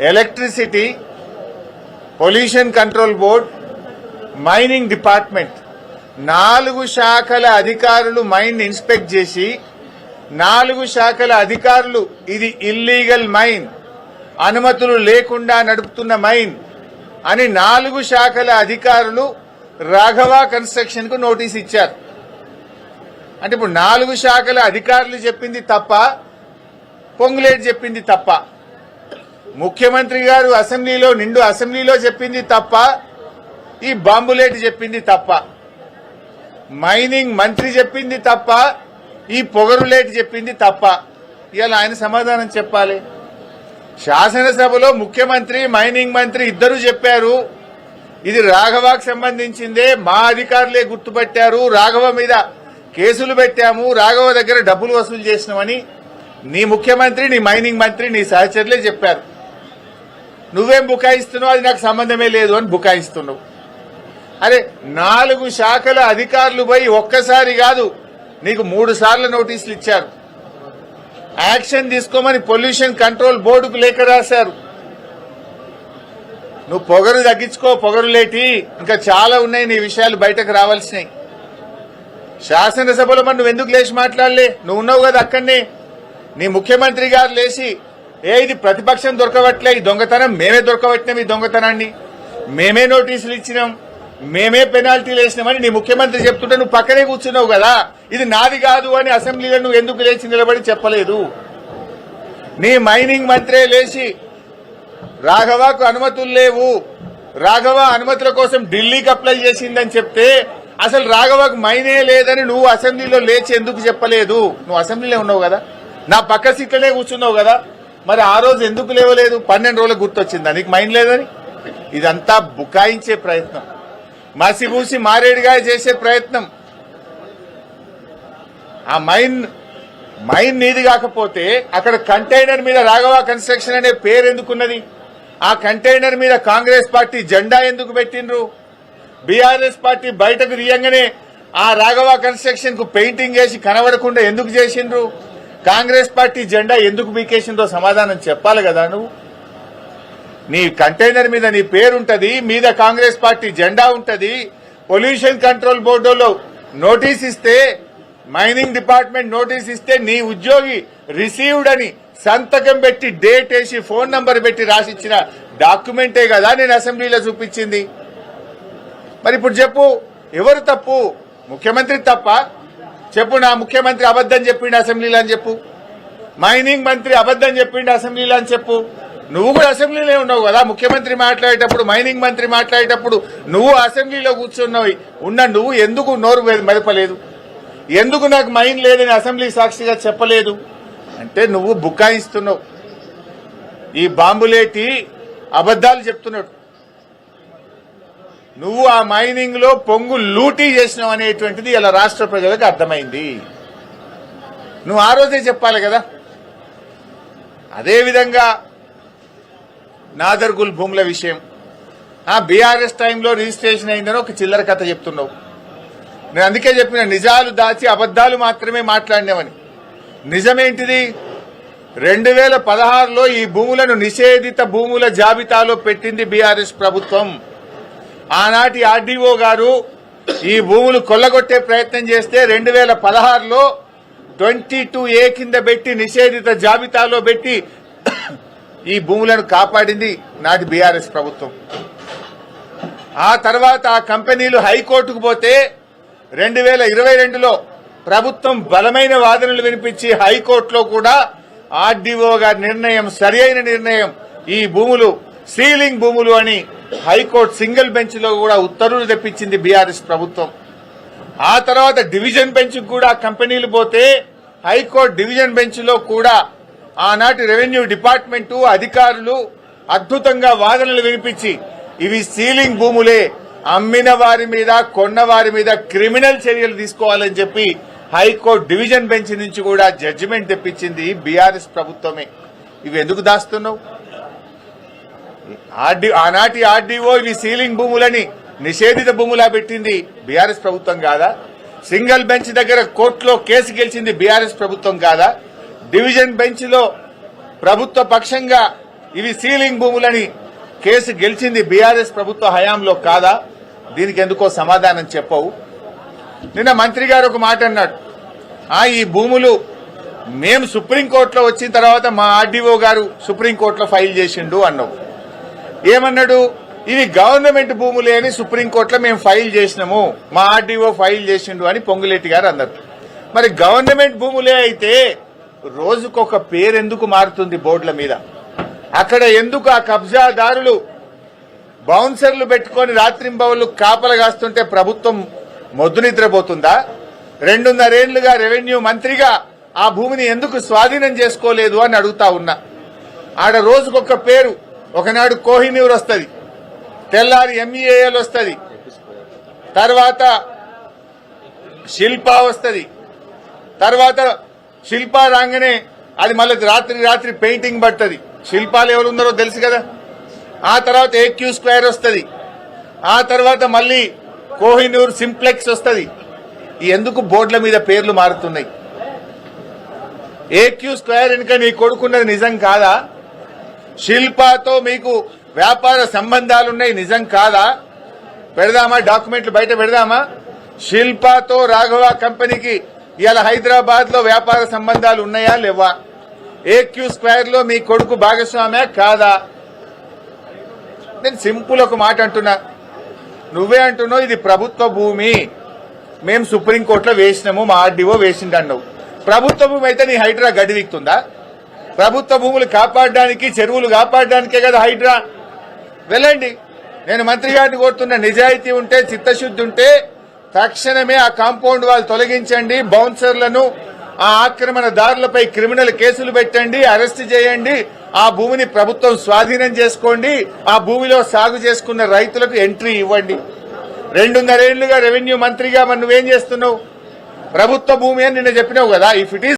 Electricity, pollution control board, mining department 4 శాఖల అధికారులు mine inspect చేసి 4 శాఖల అధికారులు ఇది ఇల్లీగల్ మైన్, అనుమతులు లేకుండా నడుపుతున్న మైన్ అని 4 శాఖల అధికారులు రాఘవ కన్స్ట్రక్షన్ కు నోటీస్ ఇచ్చారు. అంటే ఇప్పుడు 4 శాఖల అధికారులు చెప్పింది తప్ప, పొంగులేటి చెప్పింది తప్ప, ముఖ్యమంత్రి గారు నిండు అసెంబ్లీలో చెప్పింది తప్ప, ఈ బాంబులేటి చెప్పింది తప్ప, మైనింగ్ మంత్రి చెప్పింది తప్ప, ఈ పొగరులేటి చెప్పింది తప్ప. ఇలా ఆయన సమాధానం చెప్పాలి. శాసనసభలో ముఖ్యమంత్రి, మైనింగ్ మంత్రి ఇద్దరు చెప్పారు ఇది రాఘవకు సంబంధించిందే, మా అధికారులే గుర్తుపట్టారు, రాఘవ మీద కేసులు పెట్టాము, రాఘవ దగ్గర డబ్బులు వసూలు చేసినామని నీ ముఖ్యమంత్రి, నీ మైనింగ్ మంత్రి, నీ సహచరులే చెప్పారు. నువ్వేం బుకాయిస్తున్నావు, అది నాకు సంబంధమే లేదు అని బుకాయిస్తున్నావు. అరే 4 శాఖల అధికారులు పోయి ఒక్కసారి కాదు నీకు 3 సార్లు నోటీసులు ఇచ్చారు. యాక్షన్ తీసుకోమని పొల్యూషన్ కంట్రోల్ బోర్డుకు లేఖ రాశారు. నువ్వు పొగరు తగ్గించుకో, పొగరులేటి ఇంకా చాలా ఉన్నాయి నీ విషయాలు బయటకు రావాల్సినాయి. శాసనసభలో మరి నువ్వెందుకు లేచి మాట్లాడలే? నువ్వు ఉన్నావు కదా అక్కడనే. నీ ముఖ్యమంత్రి గారు లేచి ఇది ప్రతిపక్షం దొరకవట్లే, ఈ దొంగతనం మేమే దొరకబట్టినాం, ఈ దొంగతనాన్ని మేమే నోటీసులు ఇచ్చినాం, మేమే పెనాల్టీలు వేసినామని నీ ముఖ్యమంత్రి చెప్తుంటే నువ్వు పక్కనే కూర్చున్నావు కదా. ఇది నాది కాదు అని అసెంబ్లీలో నువ్వు ఎందుకు లేచి నిలబడి చెప్పలేదు? నీ మైనింగ్ మంత్రే లేచి రాఘవకు అనుమతులు లేవు, రాఘవ అనుమతుల కోసం ఢిల్లీకి అప్లై చేసిందని చెప్తే అసలు రాఘవకు మైనే లేదని నువ్వు అసెంబ్లీలో లేచి ఎందుకు చెప్పలేదు? నువ్వు అసెంబ్లీలో ఉన్నావు కదా, నా పక్క సీట్లనే కూర్చున్నావు కదా, మరి ఆ రోజు ఎందుకు లేవలేదు? 12 రోజులకు గుర్తొచ్చిందా నీకు మైన్ లేదని? ఇదంతా బుకాయించే ప్రయత్నం, మసిబూసి మారేడుగా చేసే ప్రయత్నం. ఆ మైన్ నీది కాకపోతే అక్కడ కంటైనర్ మీద రాఘవ కన్స్ట్రక్షన్ అనే పేరు ఎందుకున్నది? ఆ కంటైనర్ మీద కాంగ్రెస్ పార్టీ జెండా ఎందుకు పెట్టిండ్రు? బీఆర్ఎస్ పార్టీ బయటకు తీయంగానే ఆ రాఘవ కన్స్ట్రక్షన్ కు పెయింటింగ్ వేసి కనబడకుండా ఎందుకు చేసిండ్రు? కాంగ్రెస్ పార్టీ జెండా ఎందుకు బీకేసిందో సమాధానం చెప్పాలి కదా. నువ్వు నీ కంటైనర్ మీద నీ పేరుంటది, మీద కాంగ్రెస్ పార్టీ జెండా ఉంటది. పొల్యూషన్ కంట్రోల్ బోర్డులో నోటీస్ ఇస్తే, మైనింగ్ డిపార్ట్మెంట్ నోటీస్ ఇస్తే నీ ఉద్యోగి రిసీవ్డ్ అని సంతకం పెట్టి డేట్ వేసి ఫోన్ నంబర్ పెట్టి రాసిచ్చిన డాక్యుమెంటే కదా నేను అసెంబ్లీలో చూపించింది. మరి ఇప్పుడు చెప్పు, ఎవరు తప్పు? ముఖ్యమంత్రి తప్ప? చెప్పు, నా ముఖ్యమంత్రి అబద్దం చెప్పిండు అసెంబ్లీలో అని చెప్పు, మైనింగ్ మంత్రి అబద్దం చెప్పిండు అసెంబ్లీలో అని చెప్పు. నువ్వు కూడా అసెంబ్లీలో ఉన్నావు కదా, ముఖ్యమంత్రి మాట్లాడేటప్పుడు, మైనింగ్ మంత్రి మాట్లాడేటప్పుడు నువ్వు అసెంబ్లీలో కూర్చున్నావు. నువ్వు ఎందుకు నోరు మెదపలేదు? ఎందుకు నాకు మైన్ లేదని అసెంబ్లీ సాక్షిగా చెప్పలేదు? అంటే నువ్వు బుకాయిస్తున్నావు. ఈ బాంబులేటి అబద్దాలు చెప్తున్నాడు. నువ్వు ఆ మైనింగ్ లో పొంగు లూటీ చేసినావు అనేటువంటిది ఇలా రాష్ట్ర ప్రజలకు అర్థమైంది. నువ్వు ఆ రోజే చెప్పాలి కదా. అదేవిధంగా నాదర్గుల్ భూముల విషయం, బీఆర్ఎస్ టైంలో రిజిస్ట్రేషన్ అయిందని ఒక చిల్లర కథ చెప్తున్నావు. నేను అందుకే చెప్పిన, నిజాలు దాచి అబద్దాలు మాత్రమే మాట్లాడినామని. నిజమేంటిది? 2016లో ఈ భూములను నిషేధిత భూముల జాబితాలో పెట్టింది బీఆర్ఎస్ ప్రభుత్వం. ఆనాటి ఆర్డీఓ గారు ఈ భూములు కొల్లగొట్టే ప్రయత్నం చేస్తే 2016లో 22A కింద పెట్టి నిషేధిత జాబితాలో పెట్టి ఈ భూములను కాపాడింది నాటి బీఆర్ఎస్ ప్రభుత్వం. ఆ తర్వాత ఆ కంపెనీలు హైకోర్టుకు పోతే 2022లో ప్రభుత్వం బలమైన వాదనలు వినిపించి హైకోర్టులో కూడా ఆర్డీఓ గారి నిర్ణయం సరియైన నిర్ణయం, ఈ భూములు సీలింగ్ భూములు అని హైకోర్టు సింగిల్ బెంచ్ లో కూడా ఉత్తర్వులు తెప్పించింది బీఆర్ఎస్ ప్రభుత్వం. ఆ తర్వాత డివిజన్ బెంచ్ కూడా కంపెనీలు పోతే హైకోర్టు డివిజన్ బెంచ్ లో కూడా ఆనాటి రెవెన్యూ డిపార్ట్మెంటు అధికారులు అద్భుతంగా వాదనలు వినిపించి ఇవి సీలింగ్ భూములే, అమ్మిన వారి మీద కొన్న వారి మీద క్రిమినల్ చర్యలు తీసుకోవాలని చెప్పి హైకోర్టు డివిజన్ బెంచ్ నుంచి కూడా జడ్జిమెంట్ తెప్పించింది బీఆర్ఎస్ ప్రభుత్వమే. ఇవి ఎందుకు దాస్తున్నావు? ఆనాటి ఆర్డీఓ ఇవి సీలింగ్ భూములని నిషేధిత భూములా పెట్టింది బీఆర్ఎస్ ప్రభుత్వం కాదా? సింగిల్ బెంచ్ దగ్గర కోర్టులో కేసు గెలిచింది బీఆర్ఎస్ ప్రభుత్వం కాదా? డివిజన్ బెంచ్ లో ప్రభుత్వ పక్షంగా ఇవి సీలింగ్ భూములని కేసు గెలిచింది బీఆర్ఎస్ ప్రభుత్వ హయాంలో కాదా? దీనికి ఎందుకో సమాధానం చెప్పవు. నిన్న మంత్రి గారు ఒక మాట అన్నాడు, ఈ భూములు మేము సుప్రీంకోర్టులో వచ్చిన తర్వాత మా ఆర్డీఓ గారు సుప్రీంకోర్టులో ఫైల్ చేసిండు అన్నావు. ఏమన్నాడు? ఇవి గవర్నమెంట్ భూములే అని సుప్రీంకోర్టులో మేము ఫైల్ చేసినాము, మా ఆర్డీఓ ఫైల్ చేసిండు అని పొంగులేటి గారు అన్నారు. మరి గవర్నమెంట్ భూములే అయితే రోజుకొక పేరు ఎందుకు మారుతుంది బోర్డుల మీద? అక్కడ ఎందుకు ఆ కబ్జాదారులు బౌన్సర్లు పెట్టుకుని రాత్రింబవళ్లు కాపలు కాస్తుంటే ప్రభుత్వం మొద్దు నిద్రపోతుందా? 2.5 ఏళ్లుగా రెవెన్యూ మంత్రిగా ఆ భూమిని ఎందుకు స్వాధీనం చేసుకోలేదు అని అడుగుతా ఉన్నా. ఆడ రోజుకొక పేరు, ఒకనాడు కోహినూర్ వస్తుంది, తెల్లారి ఎంఈఏఎల్ వస్తుంది, తర్వాత శిల్పా వస్తుంది, తర్వాత శిల్పా రాగానే అది మళ్ళీ రాత్రి పెయింటింగ్ పడుతుంది. శిల్పాలు ఎవరు ఉన్నారో తెలుసు కదా. ఆ తర్వాత ఏక్యూ స్క్వేర్ వస్తుంది, ఆ తర్వాత మళ్ళీ కోహినూర్ సింప్లెక్స్ వస్తుంది. ఎందుకు బోర్డుల మీద పేర్లు మారుతున్నాయి? ఏక్యూ స్క్వేర్ వెనుక నీ కొడుకున్నది నిజం కాదా? శిల్పాతో మీకు వ్యాపార సంబంధాలున్నాయి నిజం కాదా? పెడదామా, డాక్యుమెంట్లు బయట పెడదామా? శిల్పాతో రాఘవ కంపెనీకి ఇవాళ హైదరాబాద్ లో వ్యాపార సంబంధాలు ఉన్నాయా లేవా? ఏక్యూ స్క్వేర్ లో మీ కొడుకు భాగస్వామ్యా కాదా? నేను సింపుల్ ఒక మాట అంటున్నా, నువ్వే అంటున్నావు ఇది ప్రభుత్వ భూమి, మేము సుప్రీంకోర్టులో వేసినాము, మా ఆర్డీఓ వేసిండు అన్నావు. ప్రభుత్వ భూమి అయితే నీ హైడ్రా గడివిక్తుందా? ప్రభుత్వ భూములు కాపాడడానికి, చెరువులు కాపాడడానికే కదా హైడ్రా. వెళ్ళండి, నేను మంత్రి గారిని కోరుతున్న, నిజాయితీ ఉంటే, చిత్తశుద్ధి ఉంటే తక్షణమే ఆ కాంపౌండ్ వాళ్ళు తొలగించండి, బౌన్సర్లను, ఆ ఆక్రమణదారులపై క్రిమినల్ కేసులు పెట్టండి, అరెస్ట్ చేయండి, ఆ భూమిని ప్రభుత్వం స్వాధీనం చేసుకోండి, ఆ భూమిలో సాగు చేసుకున్న రైతులకు ఎంట్రీ ఇవ్వండి. 2.5 ఏళ్లుగా రెవెన్యూ మంత్రిగా మరి నువ్వేం చేస్తున్నావు? ప్రభుత్వ భూమి అని నిన్న చెప్పినావు కదా. If it is